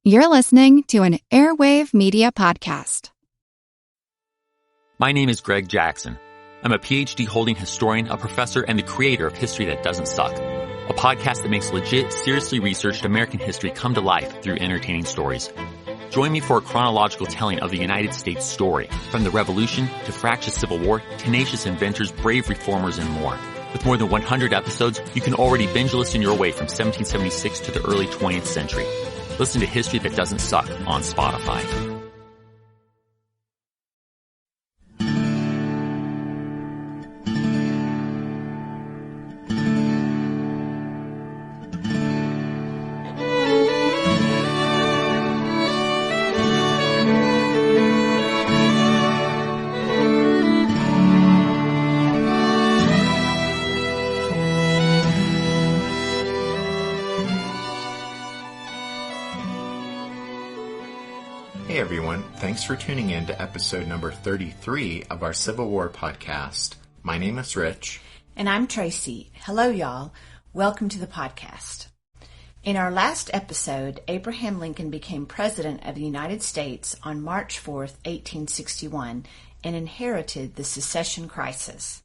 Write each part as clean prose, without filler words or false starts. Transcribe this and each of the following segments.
You're listening to an Airwave Media Podcast. My name is Greg Jackson. I'm a PhD-holding historian, a professor, and the creator of History That Doesn't Suck, a podcast that makes legit, seriously researched American history come to life through entertaining stories. Join me for a chronological telling of the United States story, from the Revolution to fractious Civil War, tenacious inventors, brave reformers, and more. With more than 100 episodes, you can already binge listen your way from 1776 to the early 20th century. Listen to History That Doesn't Suck on Spotify. Hey everyone, thanks for tuning in to episode number 33 of our Civil War podcast. My name is Rich. And I'm Tracy. Hello y'all. Welcome to the podcast. In our last episode, Abraham Lincoln became President of the United States on March 4th, 1861, and inherited the secession crisis.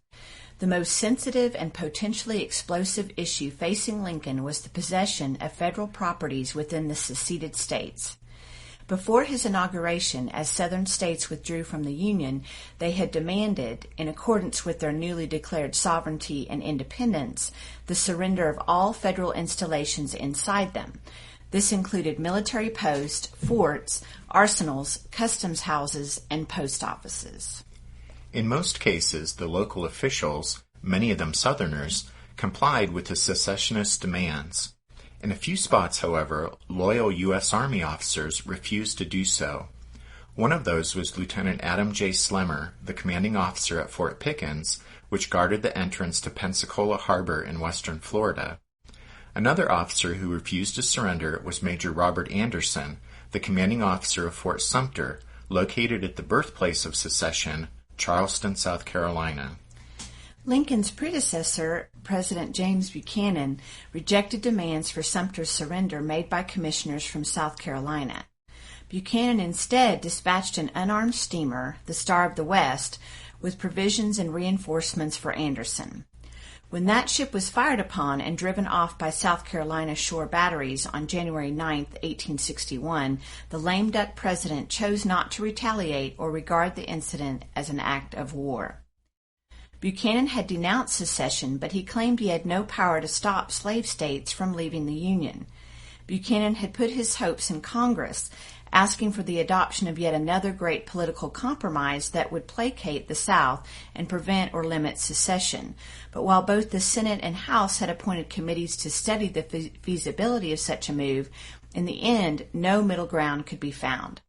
The most sensitive and potentially explosive issue facing Lincoln was the possession of federal properties within the seceded states. Before his inauguration, as Southern states withdrew from the Union, they had demanded, in accordance with their newly declared sovereignty and independence, the surrender of all federal installations inside them. This included military posts, forts, arsenals, customs houses, and post offices. In most cases, the local officials, many of them Southerners, complied with the secessionist demands. In a few spots, however, loyal U.S. Army officers refused to do so. One of those was Lieutenant Adam J. Slemmer, the commanding officer at Fort Pickens, which guarded the entrance to Pensacola Harbor in western Florida. Another officer who refused to surrender was Major Robert Anderson, the commanding officer of Fort Sumter, located at the birthplace of secession, Charleston, South Carolina. Lincoln's predecessor, President James Buchanan, rejected demands for Sumter's surrender made by commissioners from South Carolina. Buchanan instead dispatched an unarmed steamer, the Star of the West, with provisions and reinforcements for Anderson. When that ship was fired upon and driven off by South Carolina shore batteries on January 9, 1861, the lame duck president chose not to retaliate or regard the incident as an act of war. Buchanan had denounced secession, but he claimed he had no power to stop slave states from leaving the Union. Buchanan had put his hopes in Congress, asking for the adoption of yet another great political compromise that would placate the South and prevent or limit secession. But while both the Senate and House had appointed committees to study the feasibility of such a move, in the end, no middle ground could be found.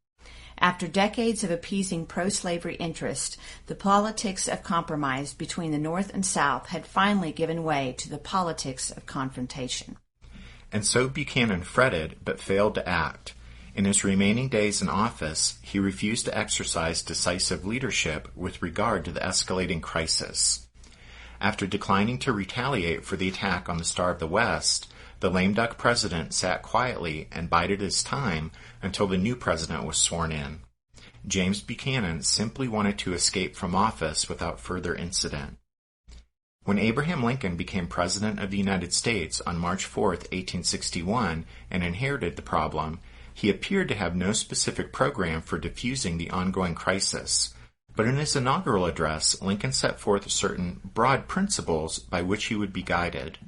After decades of appeasing pro-slavery interest, the politics of compromise between the North and South had finally given way to the politics of confrontation. And so Buchanan fretted but failed to act. In his remaining days in office, he refused to exercise decisive leadership with regard to the escalating crisis. After declining to retaliate for the attack on the Star of the West, the lame duck president sat quietly and bided his time until the new president was sworn in. James Buchanan simply wanted to escape from office without further incident. When Abraham Lincoln became President of the United States on March 4, 1861, and inherited the problem, he appeared to have no specific program for diffusing the ongoing crisis. But in his inaugural address, Lincoln set forth certain broad principles by which he would be guided.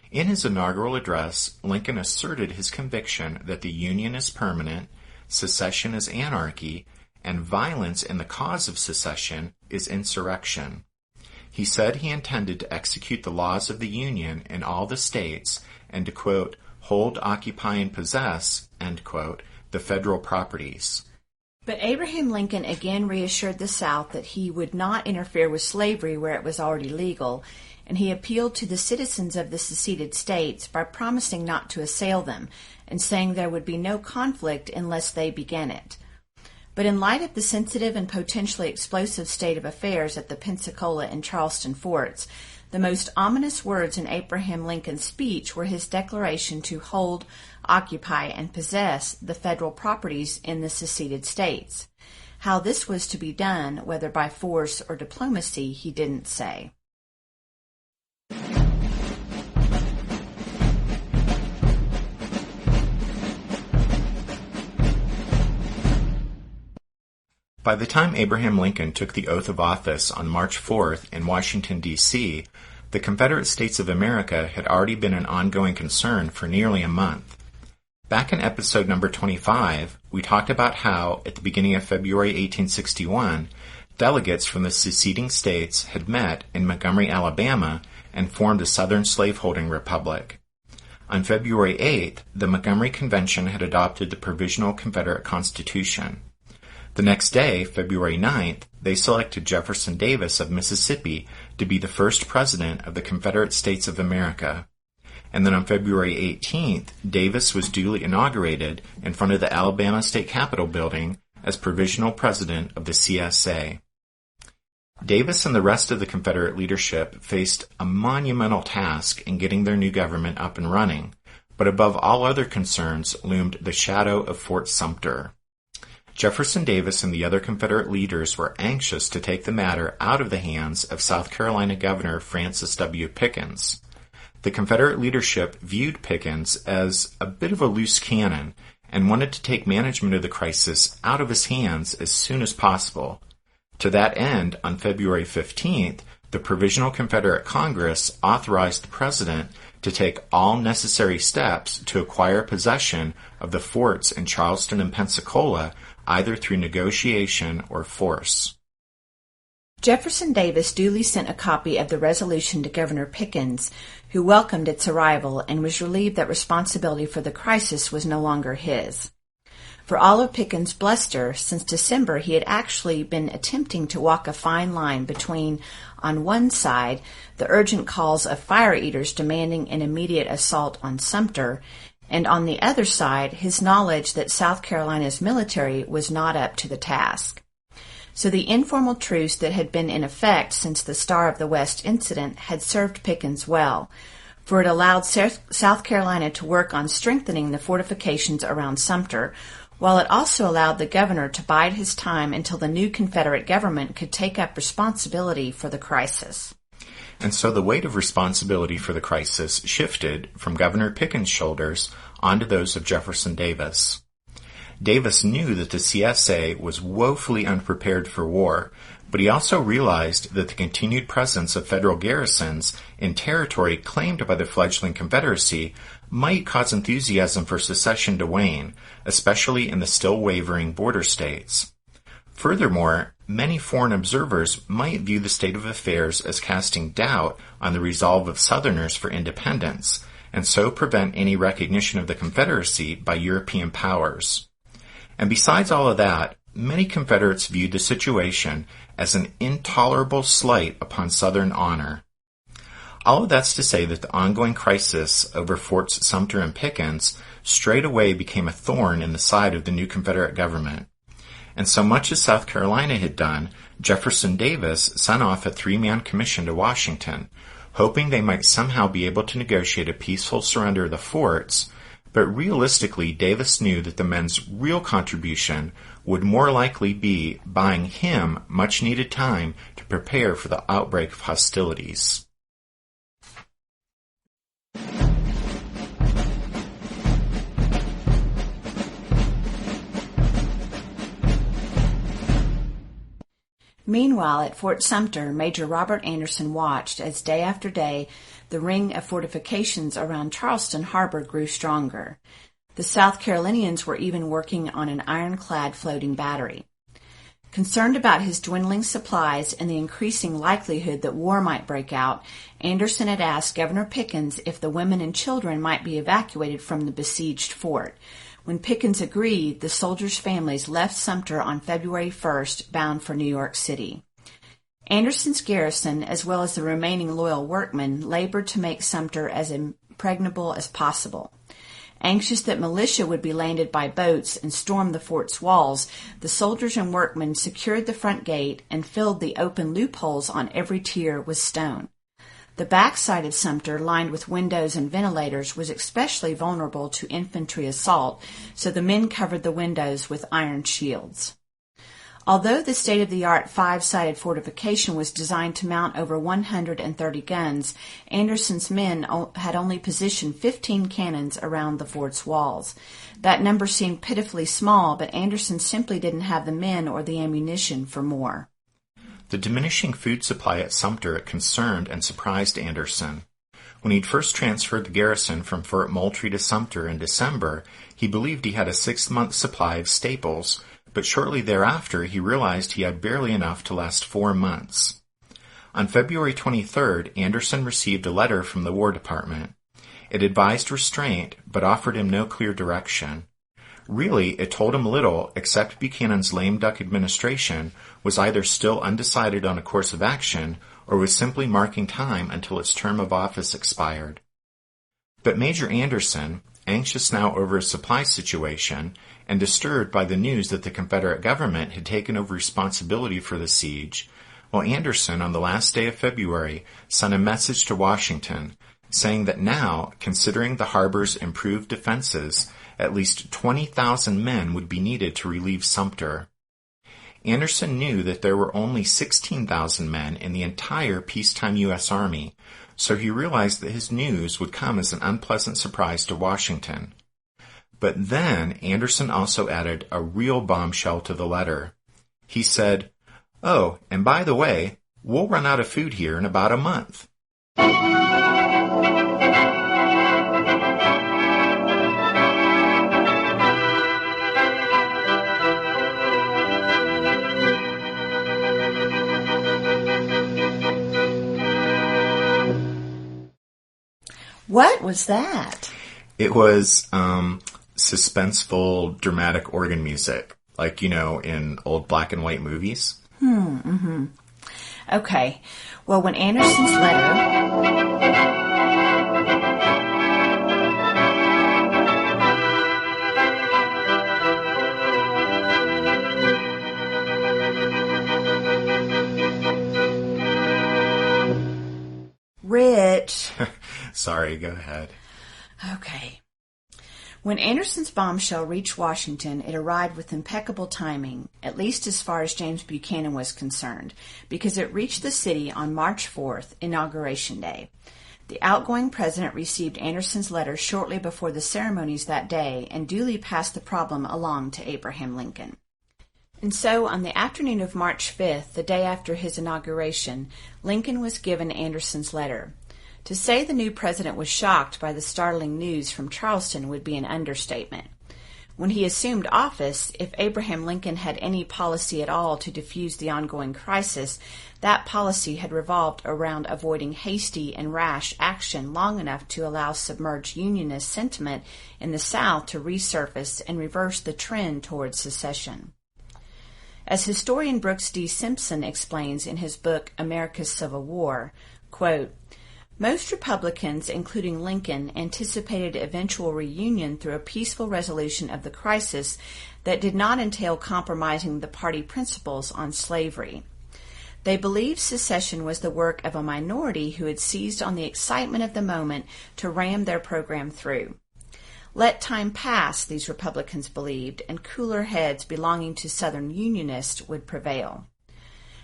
In his inaugural address, Lincoln asserted his conviction that the Union is permanent, secession is anarchy, and violence in the cause of secession is insurrection. He said he intended to execute the laws of the Union in all the states and to, quote, hold, occupy, and possess, end quote, the federal properties. But Abraham Lincoln again reassured the South that he would not interfere with slavery where it was already legal, and he appealed to the citizens of the seceded states by promising not to assail them and saying there would be no conflict unless they began it. But in light of the sensitive and potentially explosive state of affairs at the Pensacola and Charleston forts, The most ominous words in Abraham Lincoln's speech were his declaration to hold, occupy, and possess the federal properties in the seceded states. How this was to be done, whether by force or diplomacy, he didn't say. By the time Abraham Lincoln took the oath of office on March 4th in Washington, D.C., the Confederate States of America had already been an ongoing concern for nearly a month. Back in episode number 25, we talked about how, at the beginning of February 1861, delegates from the seceding states had met in Montgomery, Alabama, and formed a Southern slaveholding republic. On February 8th, the Montgomery Convention had adopted the Provisional Confederate Constitution. The next day, February 9th, they selected Jefferson Davis of Mississippi to be the first president of the Confederate States of America. And then on February 18th, Davis was duly inaugurated in front of the Alabama State Capitol building as provisional president of the CSA. Davis and the rest of the Confederate leadership faced a monumental task in getting their new government up and running, but above all other concerns loomed the shadow of Fort Sumter. Jefferson Davis and the other Confederate leaders were anxious to take the matter out of the hands of South Carolina Governor Francis W. Pickens. The Confederate leadership viewed Pickens as a bit of a loose cannon and wanted to take management of the crisis out of his hands as soon as possible. To that end, on February 15th, the Provisional Confederate Congress authorized the President to take all necessary steps to acquire possession of the forts in Charleston and Pensacola, either through negotiation or force. Jefferson Davis duly sent a copy of the resolution to Governor Pickens, who welcomed its arrival and was relieved that responsibility for the crisis was no longer his. For all of Pickens' bluster, since December he had actually been attempting to walk a fine line between, on one side, the urgent calls of fire-eaters demanding an immediate assault on Sumter, and on the other side, his knowledge that South Carolina's military was not up to the task. So the informal truce that had been in effect since the Star of the West incident had served Pickens well, for it allowed South Carolina to work on strengthening the fortifications around Sumter, while it also allowed the governor to bide his time until the new Confederate government could take up responsibility for the crisis. And so the weight of responsibility for the crisis shifted from Governor Pickens' shoulders onto those of Jefferson Davis. Davis knew that the CSA was woefully unprepared for war, but he also realized that the continued presence of federal garrisons in territory claimed by the fledgling Confederacy might cause enthusiasm for secession to wane, especially in the still wavering border states. Furthermore, many foreign observers might view the state of affairs as casting doubt on the resolve of Southerners for independence, and so prevent any recognition of the Confederacy by European powers. And besides all of that, many Confederates viewed the situation as an intolerable slight upon Southern honor. All of that's to say that the ongoing crisis over Forts Sumter and Pickens straightway became a thorn in the side of the new Confederate government. And so much as South Carolina had done, Jefferson Davis sent off a three-man commission to Washington, hoping they might somehow be able to negotiate a peaceful surrender of the forts, but realistically Davis knew that the men's real contribution would more likely be buying him much-needed time to prepare for the outbreak of hostilities. Meanwhile, at Fort Sumter, Major Robert Anderson watched as day after day the ring of fortifications around Charleston Harbor grew stronger. The South Carolinians were even working on an ironclad floating battery. Concerned about his dwindling supplies and the increasing likelihood that war might break out, Anderson had asked Governor Pickens if the women and children might be evacuated from the besieged fort. When Pickens agreed, the soldiers' families left Sumter on February 1st, bound for New York City. Anderson's garrison, as well as the remaining loyal workmen, labored to make Sumter as impregnable as possible. Anxious that militia would be landed by boats and storm the fort's walls, the soldiers and workmen secured the front gate and filled the open loopholes on every tier with stone. The backside of Sumter, lined with windows and ventilators, was especially vulnerable to infantry assault, so the men covered the windows with iron shields. Although the state-of-the-art five-sided fortification was designed to mount over 130 guns, Anderson's men had only positioned 15 cannons around the fort's walls. That number seemed pitifully small, but Anderson simply didn't have the men or the ammunition for more. The diminishing food supply at Sumter concerned and surprised Anderson. When he'd first transferred the garrison from Fort Moultrie to Sumter in December, he believed he had a 6-month supply of staples, but shortly thereafter he realized he had barely enough to last 4 months. On February 23rd, Anderson received a letter from the War Department. It advised restraint, but offered him no clear direction. Really, it told him little, except Buchanan's lame duck administration was either still undecided on a course of action or was simply marking time until its term of office expired. But Major Anderson, anxious now over his supply situation and disturbed by the news that the Confederate government had taken over responsibility for the siege, while Anderson, on the last day of February, sent a message to Washington saying that now, considering the harbor's improved defenses, at least 20,000 men would be needed to relieve Sumter. Anderson knew that there were only 16,000 men in the entire peacetime U.S. Army, so he realized that his news would come as an unpleasant surprise to Washington. But then Anderson also added a real bombshell to the letter. He said, "Oh, and by the way, we'll run out of food here in about a month." What was that? It was suspenseful, dramatic organ music, like, in old black and white movies. Okay. Well, when Anderson's letter... Rich. Sorry, go ahead. Okay. When Anderson's bombshell reached Washington, it arrived with impeccable timing, at least as far as James Buchanan was concerned, because it reached the city on March 4th, Inauguration Day. The outgoing president received Anderson's letter shortly before the ceremonies that day and duly passed the problem along to Abraham Lincoln. And so, on the afternoon of March 5th, the day after his inauguration, Lincoln was given Anderson's letter. To say the new president was shocked by the startling news from Charleston would be an understatement. When he assumed office, if Abraham Lincoln had any policy at all to defuse the ongoing crisis, that policy had revolved around avoiding hasty and rash action long enough to allow submerged Unionist sentiment in the South to resurface and reverse the trend towards secession. As historian Brooks D. Simpson explains in his book America's Civil War, quote, "Most Republicans, including Lincoln, anticipated eventual reunion through a peaceful resolution of the crisis that did not entail compromising the party principles on slavery. They believed secession was the work of a minority who had seized on the excitement of the moment to ram their program through. Let time pass, these Republicans believed, and cooler heads belonging to Southern Unionists would prevail.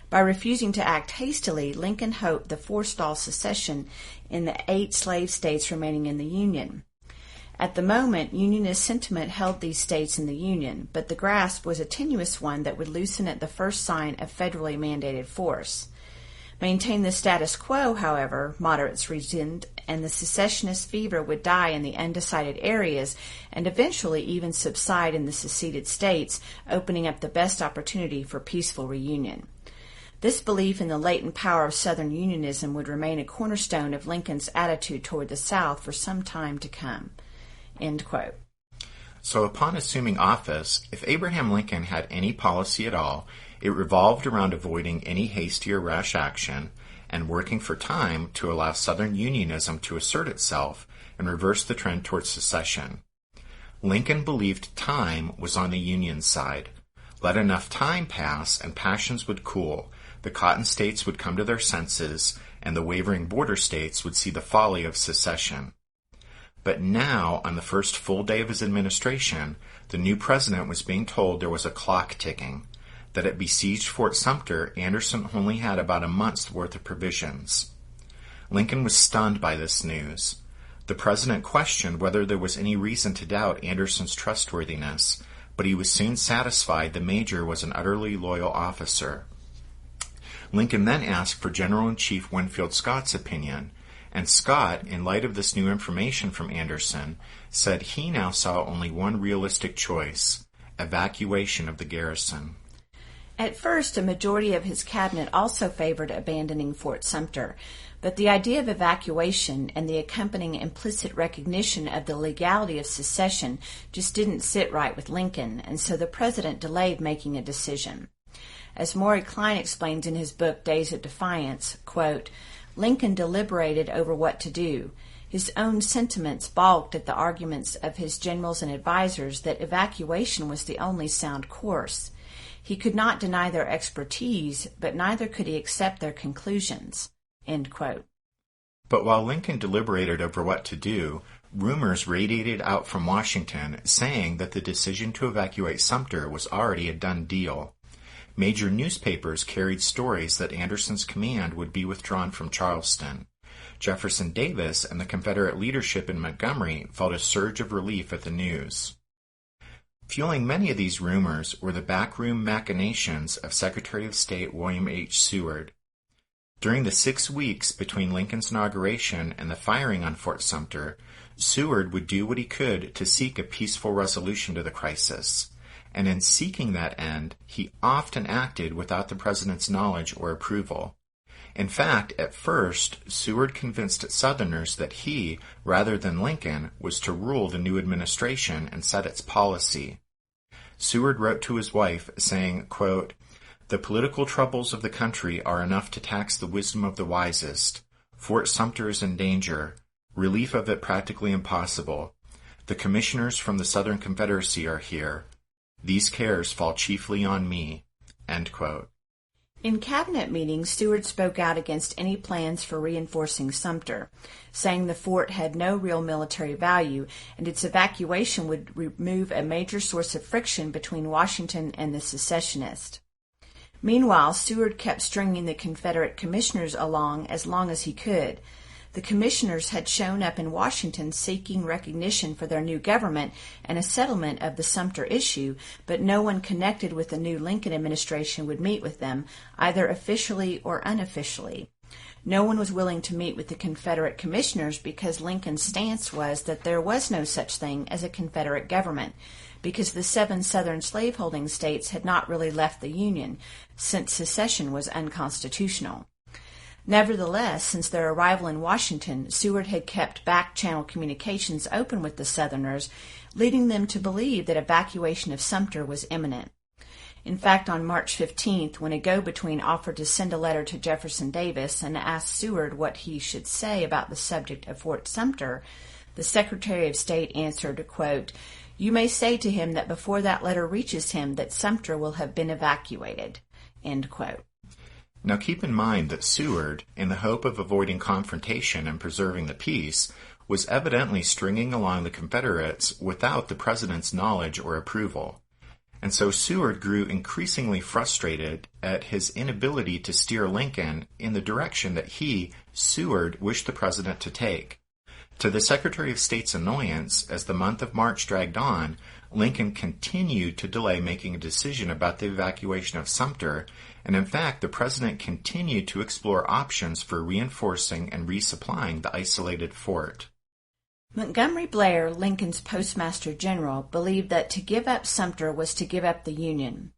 By refusing to act hastily, Lincoln hoped to forestall secession in the 8 slave states remaining in the Union. At the moment, Unionist sentiment held these states in the Union, but the grasp was a tenuous one that would loosen at the first sign of federally mandated force. Maintain the status quo, however, moderates reasoned, and the secessionist fever would die in the undecided areas and eventually even subside in the seceded states, opening up the best opportunity for peaceful reunion. This belief in the latent power of Southern Unionism would remain a cornerstone of Lincoln's attitude toward the South for some time to come." End quote. So upon assuming office, if Abraham Lincoln had any policy at all, it revolved around avoiding any hasty or rash action and working for time to allow Southern Unionism to assert itself and reverse the trend towards secession. Lincoln believed time was on the Union side. Let enough time pass and passions would cool, the Cotton States would come to their senses, and the wavering border states would see the folly of secession. But now, on the first full day of his administration, the new president was being told there was a clock ticking, that at besieged Fort Sumter, Anderson only had about a month's worth of provisions. Lincoln was stunned by this news. The president questioned whether there was any reason to doubt Anderson's trustworthiness, but he was soon satisfied the major was an utterly loyal officer. Lincoln then asked for General-in-Chief Winfield Scott's opinion, and Scott, in light of this new information from Anderson, said he now saw only one realistic choice: evacuation of the garrison. At first, a majority of his cabinet also favored abandoning Fort Sumter, but the idea of evacuation and the accompanying implicit recognition of the legality of secession just didn't sit right with Lincoln, and so the president delayed making a decision. As Maury Klein explains in his book Days of Defiance, quote, Lincoln deliberated over what to do. His own sentiments balked at the arguments of his generals and advisers that evacuation was the only sound course. He could not deny their expertise, but neither could he accept their conclusions. End quote. But while Lincoln deliberated over what to do, rumors radiated out from Washington saying that the decision to evacuate Sumter was already a done deal. Major newspapers carried stories that Anderson's command would be withdrawn from Charleston. Jefferson Davis and the Confederate leadership in Montgomery felt a surge of relief at the news. Fueling many of these rumors were the backroom machinations of Secretary of State William H. Seward. During the 6 weeks between Lincoln's inauguration and the firing on Fort Sumter, Seward would do what he could to seek a peaceful resolution to the crisis. And in seeking that end, he often acted without the president's knowledge or approval. In fact, at first, Seward convinced Southerners that he, rather than Lincoln, was to rule the new administration and set its policy. Seward wrote to his wife, saying, quote, "The political troubles of the country are enough to tax the wisdom of the wisest. Fort Sumter is in danger. Relief of it practically impossible. The commissioners from the Southern Confederacy are here. These cares fall chiefly on me." End quote. In cabinet meetings, Seward spoke out against any plans for reinforcing Sumter, saying the fort had no real military value and its evacuation would remove a major source of friction between Washington and the secessionists. Meanwhile, Seward kept stringing the Confederate commissioners along as he could. The commissioners had shown up in Washington seeking recognition for their new government and a settlement of the Sumter issue, but no one connected with the new Lincoln administration would meet with them, either officially or unofficially. No one was willing to meet with the Confederate commissioners because Lincoln's stance was that there was no such thing as a Confederate government, because the 7 Southern slaveholding states had not really left the Union, since secession was unconstitutional. Nevertheless, since their arrival in Washington, Seward had kept back-channel communications open with the Southerners, leading them to believe that evacuation of Sumter was imminent. In fact, on March 15th, when a go-between offered to send a letter to Jefferson Davis and asked Seward what he should say about the subject of Fort Sumter, the Secretary of State answered, quote, "You may say to him that before that letter reaches him that Sumter will have been evacuated." End quote. Now keep in mind that Seward, in the hope of avoiding confrontation and preserving the peace, was evidently stringing along the Confederates without the president's knowledge or approval. And so Seward grew increasingly frustrated at his inability to steer Lincoln in the direction that he, Seward, wished the president to take. To the Secretary of State's annoyance, as the month of March dragged on, Lincoln continued to delay making a decision about the evacuation of Sumter, and in fact the president continued to explore options for reinforcing and resupplying the isolated fort. Montgomery Blair, Lincoln's postmaster general, believed that to give up Sumter was to give up the Union.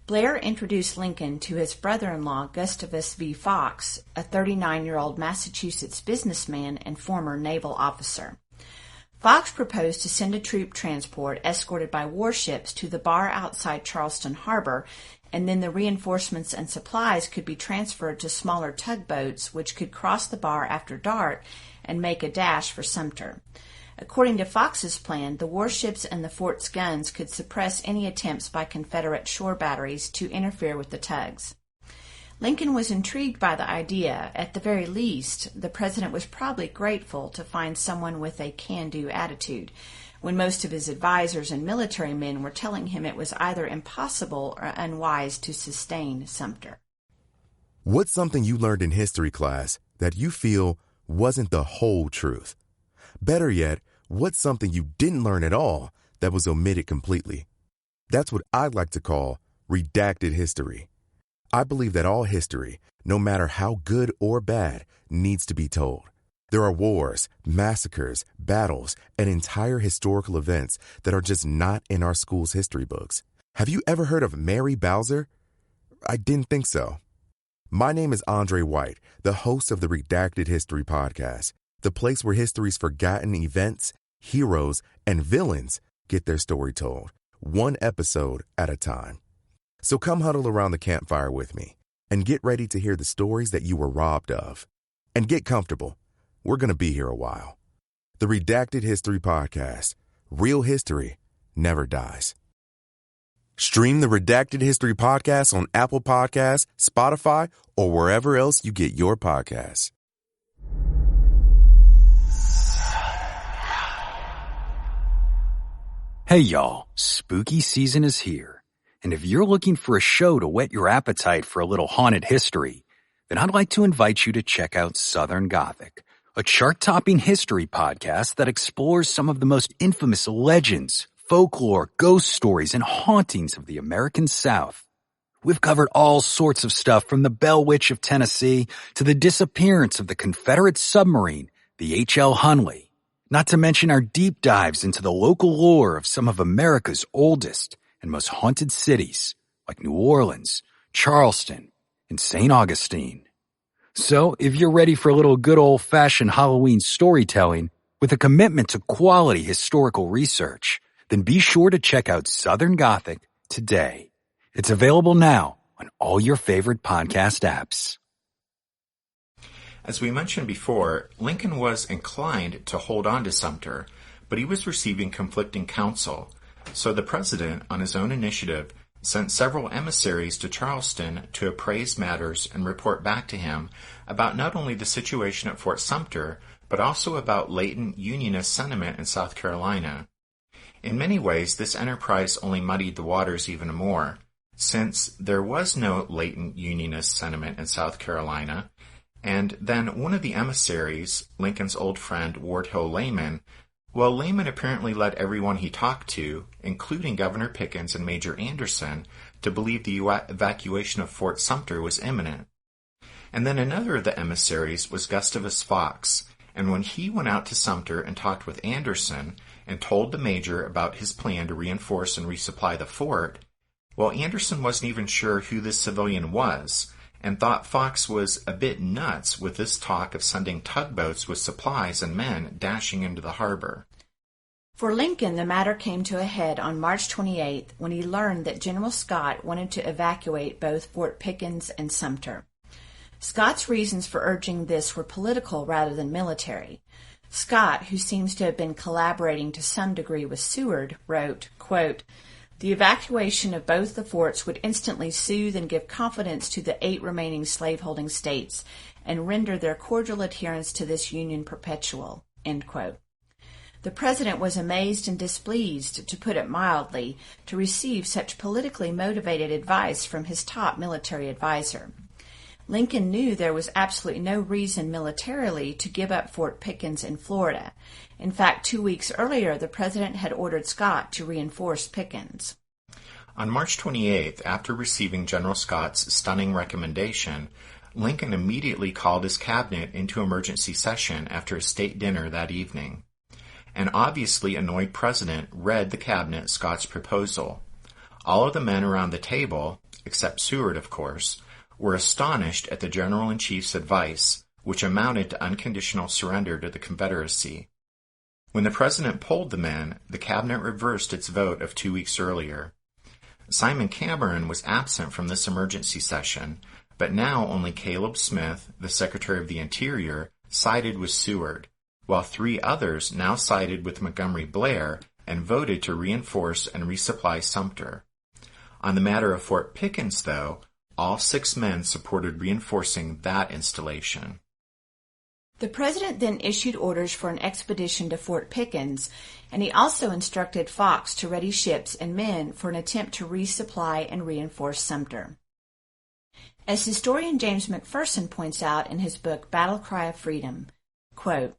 Blair introduced Lincoln to his brother-in-law Gustavus V. Fox, a 39-year-old Massachusetts businessman and former naval officer. Fox proposed to send a troop transport escorted by warships to the bar outside Charleston Harbor, and then the reinforcements and supplies could be transferred to smaller tugboats which could cross the bar after dark and make a dash for Sumter. According to Fox's plan, the warships and the fort's guns could suppress any attempts by Confederate shore batteries to interfere with the tugs. Lincoln was intrigued by the idea. At the very least, the president was probably grateful to find someone with a can-do attitude, when most of his advisors and military men were telling him it was either impossible or unwise to sustain Sumter. What's something you learned in history class that you feel wasn't the whole truth? Better yet, what's something you didn't learn at all that was omitted completely? That's what I'd like to call redacted history. I believe that all history, no matter how good or bad, needs to be told. There are wars, massacres, battles, and entire historical events that are just not in our school's history books. Have you ever heard of Mary Bowser? I didn't think so. My name is Andre White, the host of the Redacted History Podcast, the place where history's forgotten events, heroes, and villains get their story told, one episode at a time. So come huddle around the campfire with me and get ready to hear the stories that you were robbed of. And get comfortable. We're going to be here a while. The Redacted History Podcast. Real history never dies. Stream the Redacted History Podcast on Apple Podcasts, Spotify, or wherever else you get your podcasts. Hey y'all, spooky season is here. And if you're looking for a show to whet your appetite for a little haunted history, then I'd like to invite you to check out Southern Gothic, a chart-topping history podcast that explores some of the most infamous legends, folklore, ghost stories, and hauntings of the American South. We've covered all sorts of stuff from the Bell Witch of Tennessee to the disappearance of the Confederate submarine, the H.L. Hunley, not to mention our deep dives into the local lore of some of America's oldest and most haunted cities like New Orleans, Charleston, and St. Augustine. So if you're ready for a little good old-fashioned Halloween storytelling with a commitment to quality historical research, then be sure to check out Southern Gothic today. It's available now on all your favorite podcast apps. As we mentioned before, Lincoln was inclined to hold on to Sumter, but he was receiving conflicting counsel. So the president, on his own initiative, sent several emissaries to Charleston to appraise matters and report back to him about not only the situation at Fort Sumter, but also about latent Unionist sentiment in South Carolina. In many ways, this enterprise only muddied the waters even more, since there was no latent Unionist sentiment in South Carolina, and then one of the emissaries, Lincoln's old friend Ward Hill Layman, well, Layman apparently led everyone he talked to, including Governor Pickens and Major Anderson, to believe the evacuation of Fort Sumter was imminent. And then another of the emissaries was Gustavus Fox, and when he went out to Sumter and talked with Anderson and told the major about his plan to reinforce and resupply the fort, well, Anderson wasn't even sure who this civilian was, and thought Fox was a bit nuts with this talk of sending tugboats with supplies and men dashing into the harbor. For Lincoln, the matter came to a head on March 28th when he learned that General Scott wanted to evacuate both Fort Pickens and Sumter. Scott's reasons for urging this were political rather than military. Scott, who seems to have been collaborating to some degree with Seward, wrote, quote, "The evacuation of both the forts would instantly soothe and give confidence to the 8 remaining slaveholding states and render their cordial adherence to this union perpetual." End quote. The president was amazed and displeased, to put it mildly, to receive such politically motivated advice from his top military advisor. Lincoln knew there was absolutely no reason militarily to give up Fort Pickens in Florida. In fact, 2 weeks earlier, the president had ordered Scott to reinforce Pickens. On March 28th, after receiving General Scott's stunning recommendation, Lincoln immediately called his cabinet into emergency session after a state dinner that evening. An obviously annoyed president read the cabinet Scott's proposal. All of the men around the table, except Seward, of course, were astonished at the General-in-Chief's advice, which amounted to unconditional surrender to the Confederacy. When the president polled the men, the cabinet reversed its vote of 2 weeks earlier. Simon Cameron was absent from this emergency session, but now only Caleb Smith, the Secretary of the Interior, sided with Seward, while 3 others now sided with Montgomery Blair and voted to reinforce and resupply Sumter. On the matter of Fort Pickens, though, all 6 men supported reinforcing that installation. The President then issued orders for an expedition to Fort Pickens, and he also instructed Fox to ready ships and men for an attempt to resupply and reinforce Sumter. As historian James McPherson points out in his book Battle Cry of Freedom, quote,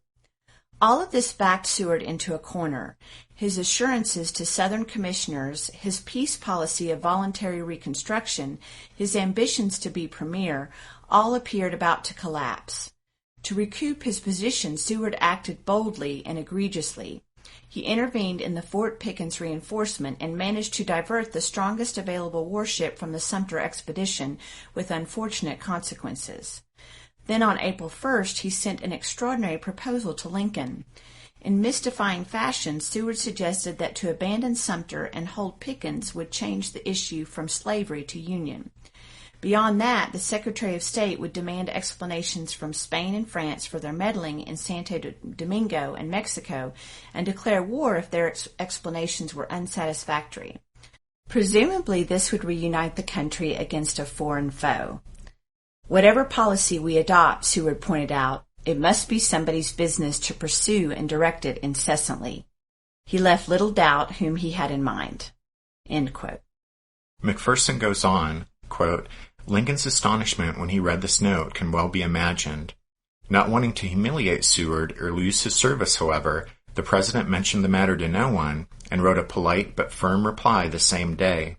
all of this backed Seward into a corner. His assurances to Southern commissioners, his peace policy of voluntary reconstruction, his ambitions to be premier, all appeared about to collapse. To recoup his position, Seward acted boldly and egregiously. He intervened in the Fort Pickens reinforcement and managed to divert the strongest available warship from the Sumter expedition with unfortunate consequences. Then on April 1st, he sent an extraordinary proposal to Lincoln. In mystifying fashion, Seward suggested that to abandon Sumter and hold Pickens would change the issue from slavery to Union. Beyond that, the Secretary of State would demand explanations from Spain and France for their meddling in Santo Domingo and Mexico and declare war if their explanations were unsatisfactory. Presumably, this would reunite the country against a foreign foe. Whatever policy we adopt, Seward pointed out, it must be somebody's business to pursue and direct it incessantly. He left little doubt whom he had in mind. End quote. McPherson goes on, quote, Lincoln's astonishment when he read this note can well be imagined. Not wanting to humiliate Seward or lose his service, however, the President mentioned the matter to no one and wrote a polite but firm reply the same day.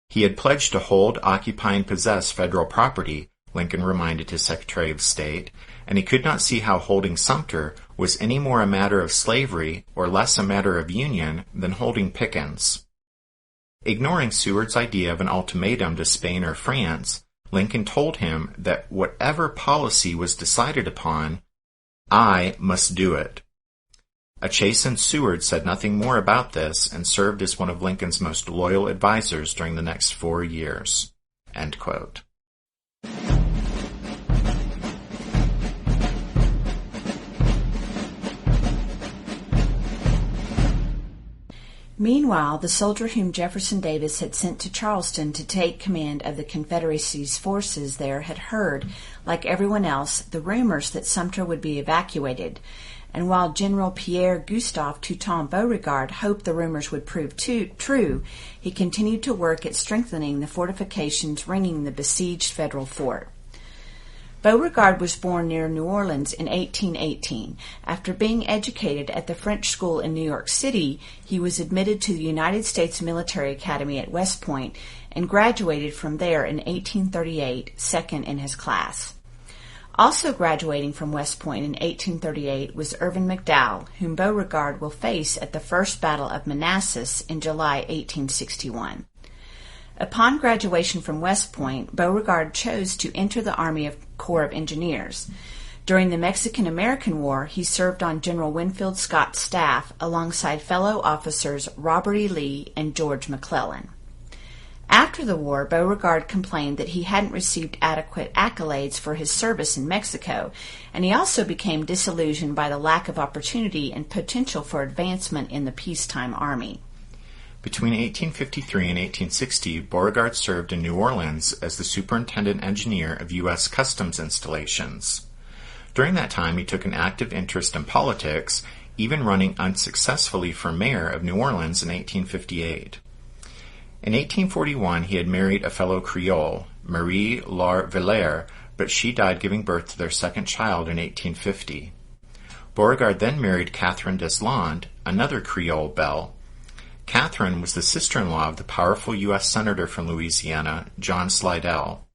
He had pledged to hold, occupy, and possess federal property, Lincoln reminded his Secretary of State, and he could not see how holding Sumter was any more a matter of slavery or less a matter of union than holding Pickens. Ignoring Seward's idea of an ultimatum to Spain or France, Lincoln told him that whatever policy was decided upon, I must do it. A chastened Seward said nothing more about this and served as one of Lincoln's most loyal advisers during the next 4 years. End quote. Meanwhile, the soldier whom Jefferson Davis had sent to Charleston to take command of the Confederacy's forces there had heard, like everyone else, the rumors that Sumter would be evacuated. And while General Pierre Gustave Toutant Beauregard hoped the rumors would prove true, he continued to work at strengthening the fortifications ringing the besieged federal fort. Beauregard was born near New Orleans in 1818. After being educated at the French school in New York City, he was admitted to the United States Military Academy at West Point and graduated from there in 1838, second in his class. Also graduating from West Point in 1838 was Irvin McDowell, whom Beauregard will face at the First Battle of Manassas in July 1861. Upon graduation from West Point, Beauregard chose to enter the Army Corps of Engineers. During the Mexican-American War, he served on General Winfield Scott's staff alongside fellow officers Robert E. Lee and George McClellan. After the war, Beauregard complained that he hadn't received adequate accolades for his service in Mexico, and he also became disillusioned by the lack of opportunity and potential for advancement in the peacetime army. Between 1853 and 1860, Beauregard served in New Orleans as the superintendent engineer of U.S. Customs installations. During that time, he took an active interest in politics, even running unsuccessfully for mayor of New Orleans in 1858. In 1841, he had married a fellow Creole, Marie Laure Villers, but she died giving birth to their second child in 1850. Beauregard then married Catherine Deslandes, another Creole belle. Catherine was the sister-in-law of the powerful U.S. Senator from Louisiana, John Slidell.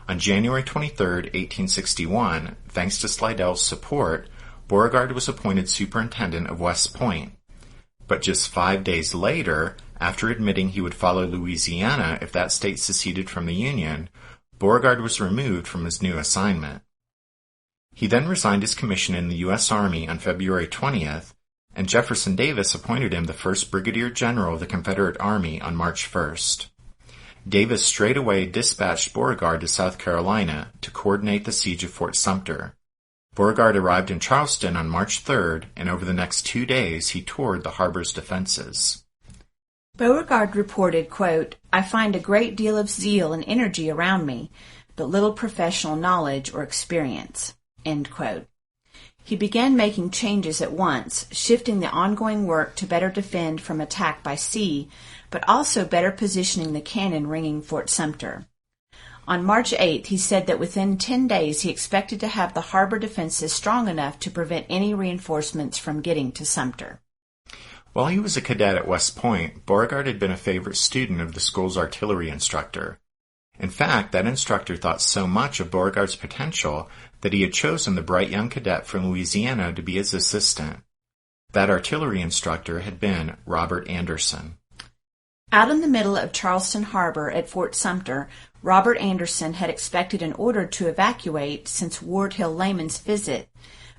On January 23, 1861, thanks to Slidell's support, Beauregard was appointed superintendent of West Point. But just 5 days later, after admitting he would follow Louisiana if that state seceded from the Union, Beauregard was removed from his new assignment. He then resigned his commission in the U.S. Army on February 20th, and Jefferson Davis appointed him the first Brigadier General of the Confederate Army on March 1st. Davis straightaway dispatched Beauregard to South Carolina to coordinate the siege of Fort Sumter. Beauregard arrived in Charleston on March 3rd, and over the next 2 days he toured the harbor's defenses. Beauregard reported, quote, "I find a great deal of zeal and energy around me, but little professional knowledge or experience," end quote. He began making changes at once, shifting the ongoing work to better defend from attack by sea, but also better positioning the cannon ringing Fort Sumter. On March 8th, he said that within 10 days he expected to have the harbor defenses strong enough to prevent any reinforcements from getting to Sumter. While he was a cadet at West Point, Beauregard had been a favorite student of the school's artillery instructor. In fact, that instructor thought so much of Beauregard's potential that he had chosen the bright young cadet from Louisiana to be his assistant. That artillery instructor had been Robert Anderson. Out in the middle of Charleston Harbor at Fort Sumter, Robert Anderson had expected an order to evacuate since Ward Hill Layman's visit,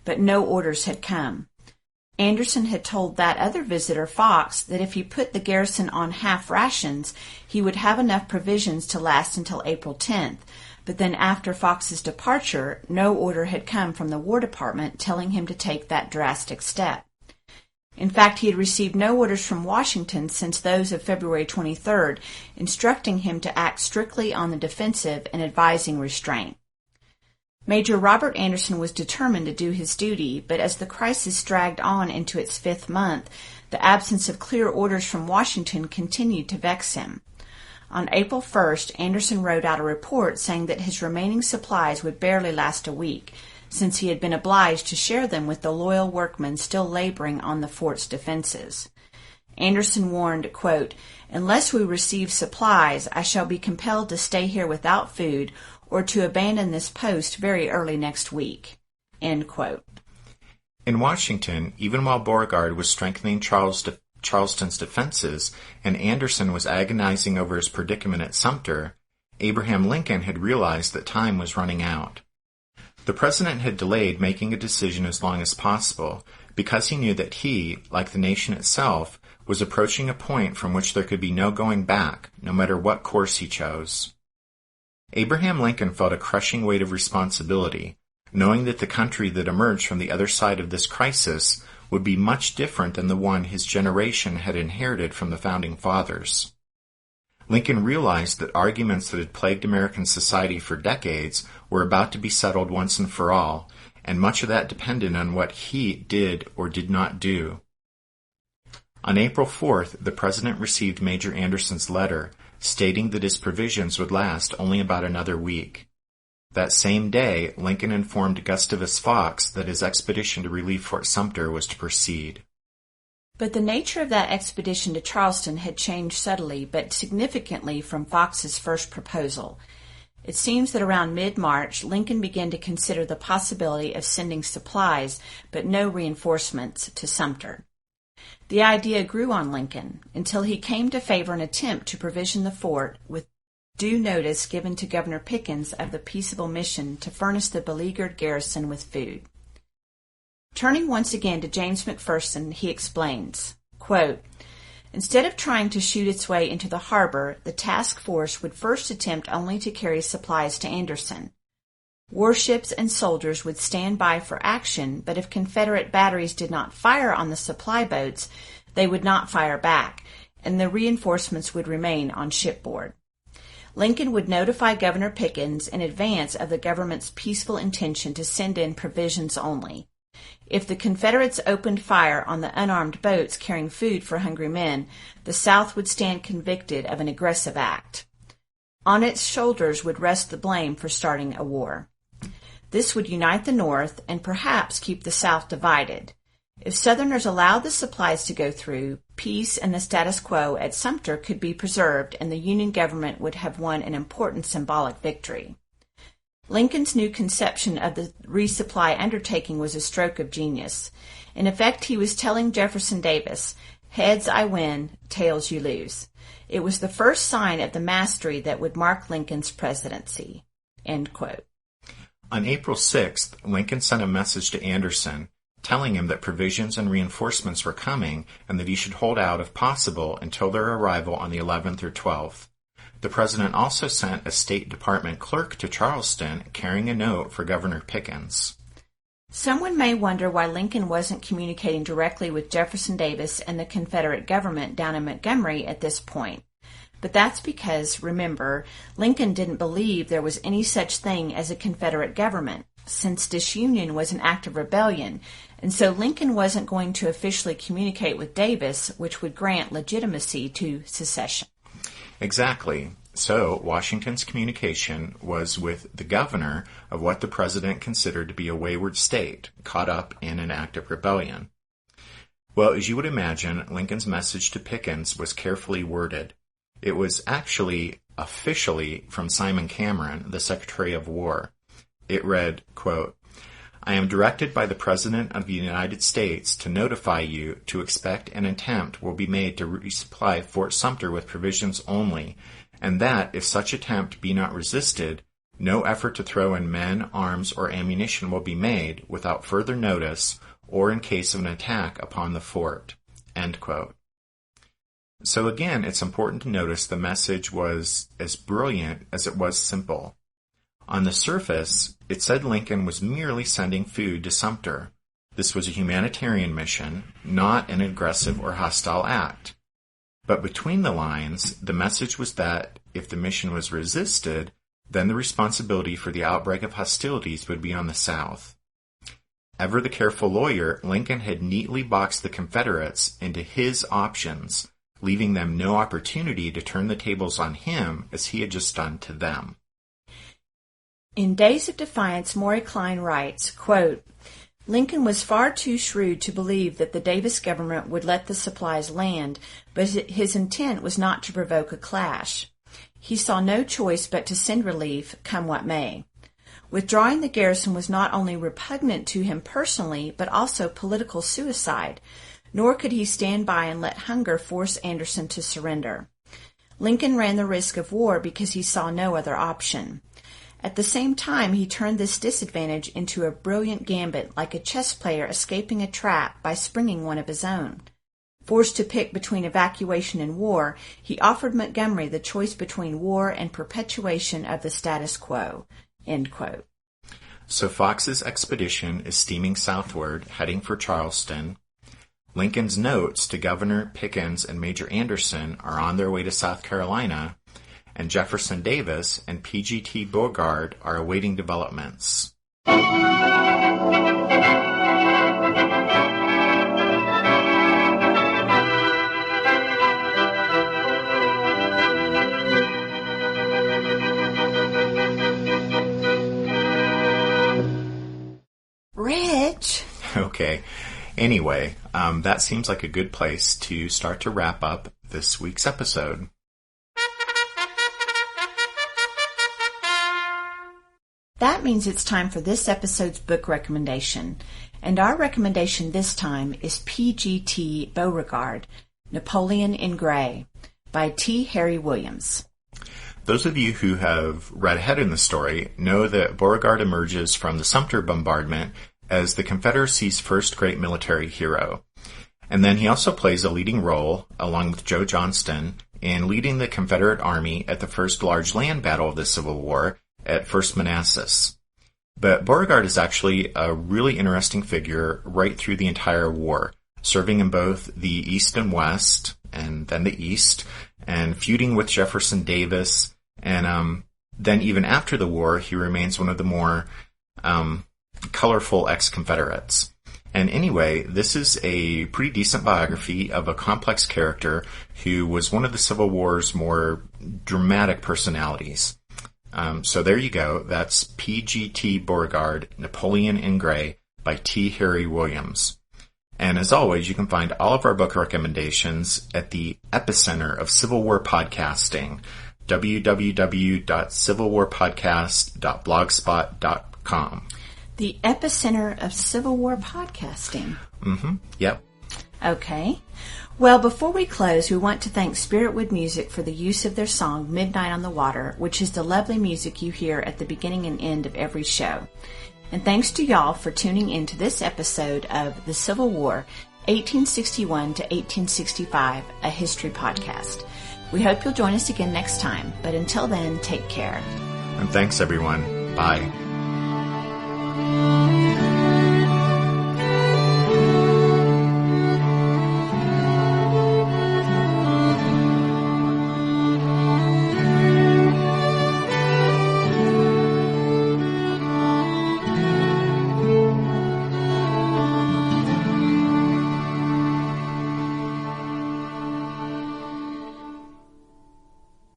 but no orders had come. Anderson had told that other visitor, Fox, that if he put the garrison on half rations, he would have enough provisions to last until April 10th. But then after Fox's departure, no order had come from the War Department telling him to take that drastic step. In fact, he had received no orders from Washington since those of February 23rd, instructing him to act strictly on the defensive and advising restraint. Major Robert Anderson was determined to do his duty, but as the crisis dragged on into its 5th month, the absence of clear orders from Washington continued to vex him. On April 1st, Anderson wrote out a report saying that his remaining supplies would barely last a week, since he had been obliged to share them with the loyal workmen still laboring on the fort's defenses. Anderson warned, quote, "Unless we receive supplies, I shall be compelled to stay here without food or to abandon this post very early next week," end quote. In Washington, even while Beauregard was strengthening Charleston's defenses and Anderson was agonizing over his predicament at Sumter, Abraham Lincoln had realized that time was running out. The president had delayed making a decision as long as possible because he knew that he, like the nation itself, was approaching a point from which there could be no going back, no matter what course he chose. Abraham Lincoln felt a crushing weight of responsibility, knowing that the country that emerged from the other side of this crisis would be much different than the one his generation had inherited from the Founding Fathers. Lincoln realized that arguments that had plagued American society for decades were about to be settled once and for all, and much of that depended on what he did or did not do. On April 4th, the president received Major Anderson's letter, stating that his provisions would last only about another week. That same day, Lincoln informed Gustavus Fox that his expedition to relieve Fort Sumter was to proceed. But the nature of that expedition to Charleston had changed subtly but significantly from Fox's first proposal. It seems that around mid-March, Lincoln began to consider the possibility of sending supplies, but no reinforcements, to Sumter. The idea grew on Lincoln until he came to favor an attempt to provision the fort with due notice given to Governor Pickens of the peaceable mission to furnish the beleaguered garrison with food. Turning once again to James McPherson, he explains, quote, "Instead of trying to shoot its way into the harbor, the task force would first attempt only to carry supplies to Anderson. Warships and soldiers would stand by for action, but if Confederate batteries did not fire on the supply boats, they would not fire back, and the reinforcements would remain on shipboard. Lincoln would notify Governor Pickens in advance of the government's peaceful intention to send in provisions only. If the Confederates opened fire on the unarmed boats carrying food for hungry men, the South would stand convicted of an aggressive act. On its shoulders would rest the blame for starting a war. This would unite the North and perhaps keep the South divided. If Southerners allowed the supplies to go through, peace and the status quo at Sumter could be preserved and the Union government would have won an important symbolic victory." Lincoln's new conception of the resupply undertaking was a stroke of genius. In effect, he was telling Jefferson Davis, "Heads I win, tails you lose." It was the first sign of the mastery that would mark Lincoln's presidency. End quote. On April 6th, Lincoln sent a message to Anderson, telling him that provisions and reinforcements were coming and that he should hold out if possible until their arrival on the 11th or 12th. The president also sent a State Department clerk to Charleston carrying a note for Governor Pickens. Someone may wonder why Lincoln wasn't communicating directly with Jefferson Davis and the Confederate government down in Montgomery at this point. But that's because, remember, Lincoln didn't believe there was any such thing as a Confederate government, since disunion was an act of rebellion, and so Lincoln wasn't going to officially communicate with Davis, which would grant legitimacy to secession. Exactly. So Washington's communication was with the governor of what the president considered to be a wayward state, caught up in an act of rebellion. Well, as you would imagine, Lincoln's message to Pickens was carefully worded. It was actually officially from Simon Cameron, the Secretary of War. It read, quote, "I am directed by the President of the United States to notify you to expect an attempt will be made to resupply Fort Sumter with provisions only, and that, if such attempt be not resisted, no effort to throw in men, arms, or ammunition will be made without further notice or in case of an attack upon the fort." End quote. So again, it's important to notice the message was as brilliant as it was simple. On the surface, it said Lincoln was merely sending food to Sumter. This was a humanitarian mission, not an aggressive or hostile act. But between the lines, the message was that if the mission was resisted, then the responsibility for the outbreak of hostilities would be on the South. Ever the careful lawyer, Lincoln had neatly boxed the Confederates into his options, leaving them no opportunity to turn the tables on him as he had just done to them. In Days of Defiance, Maury Klein writes, quote, "Lincoln was far too shrewd to believe that the Davis government would let the supplies land, but his intent was not to provoke a clash. He saw no choice but to send relief, come what may. Withdrawing the garrison was not only repugnant to him personally, but also political suicide, nor could he stand by and let hunger force Anderson to surrender. Lincoln ran the risk of war because he saw no other option. At the same time, he turned this disadvantage into a brilliant gambit, like a chess player escaping a trap by springing one of his own. Forced to pick between evacuation and war, he offered Montgomery the choice between war and perpetuation of the status quo." End quote. So Fox's expedition is steaming southward, heading for Charleston. Lincoln's notes to Governor Pickens and Major Anderson are on their way to South Carolina, and Jefferson Davis and P.G.T. Beauregard are awaiting developments. Rich! Okay. Anyway, that seems like a good place to start to wrap up this week's episode. That means it's time for this episode's book recommendation. And our recommendation this time is P.G.T. Beauregard, Napoleon in Gray, by T. Harry Williams. Those of you who have read ahead in the story know that Beauregard emerges from the Sumter bombardment as the Confederacy's first great military hero. And then he also plays a leading role, along with Joe Johnston, in leading the Confederate Army at the first large land battle of the Civil War at First Manassas. But Beauregard is actually a really interesting figure right through the entire war, serving in both the East and West, and then the East, and feuding with Jefferson Davis, and then even after the war, he remains one of the more colorful ex-Confederates. And anyway, this is a pretty decent biography of a complex character who was one of the Civil War's more dramatic personalities. So there you go. That's P.G.T. Beauregard, Napoleon in Gray by T. Harry Williams. And as always, you can find all of our book recommendations at the epicenter of Civil War podcasting, www.civilwarpodcast.blogspot.com. The epicenter of Civil War podcasting. Yep. Okay. Well, before we close, we want to thank Spiritwood Music for the use of their song, Midnight on the Water, which is the lovely music you hear at the beginning and end of every show. And thanks to y'all for tuning in to this episode of The Civil War, 1861 to 1865, a history podcast. We hope you'll join us again next time, but until then, take care. And thanks, everyone. Bye.